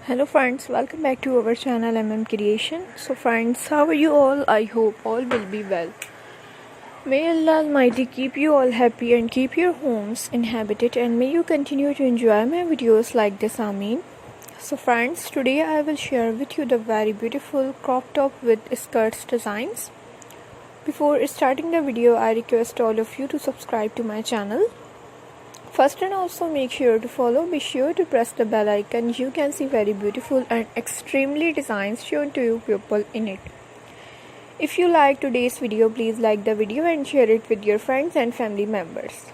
Hello friends, welcome back to our channel Creation. So friends, how are you all? I hope all will be well. May Allah Almighty keep you all happy and keep your homes inhabited, and may you continue to enjoy my videos like this. Ameen. So friends, today I will share with you the very beautiful crop top with skirts designs. Before starting the video, I request all of you to subscribe to my channel. First, and also make sure to follow. Be sure to press the bell icon. You can see very beautiful and extremely designs shown to you people in it. If you like today's video, please like the video and share it with your friends and family members.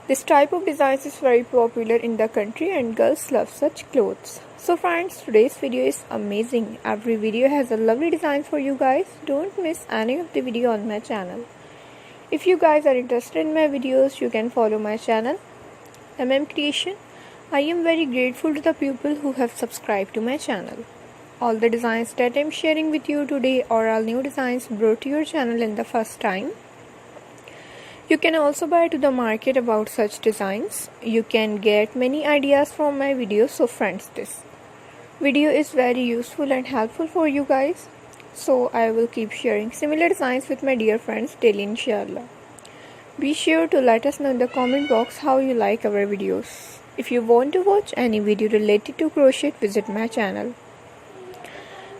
This type of designs is very popular in the country and girls love such clothes. So friends, today's video is amazing. Every video has a lovely design for you guys. Don't miss any of the video on my channel. If you guys are interested in my videos, you can follow my channel Creation. I am very grateful to the people who have subscribed to my channel. All the designs that I am sharing with you today are all new designs brought to your channel in the first time. You can also buy to the market about such designs. You can get many ideas from my videos. So friends, this video is very useful and helpful for you guys. So I will keep sharing similar designs with my dear friends daily, inshallah. Be sure to let us know in the comment box how you like our videos. If you want to watch any video related to crochet, visit my channel.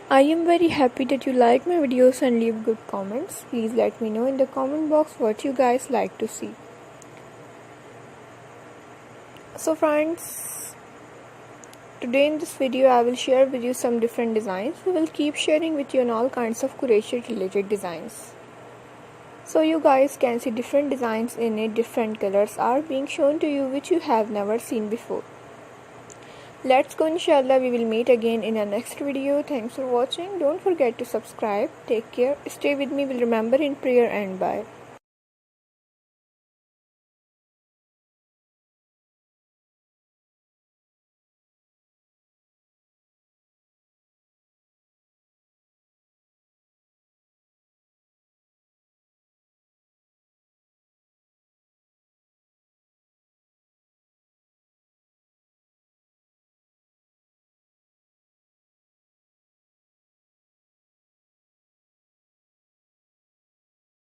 I am very happy that you like my videos and leave good comments. Please let me know in the comment box what you guys like to see. So friends, today in this video I will share with you some different designs. We will keep sharing with you on all kinds of crochet related designs. So you guys can see different designs in it, different colors are being shown to you which you have never seen before. Let's go, inshallah. We will meet again in our next video. Thanks for watching. Don't forget to subscribe. Take care. Stay with me. We'll remember in prayer and bye.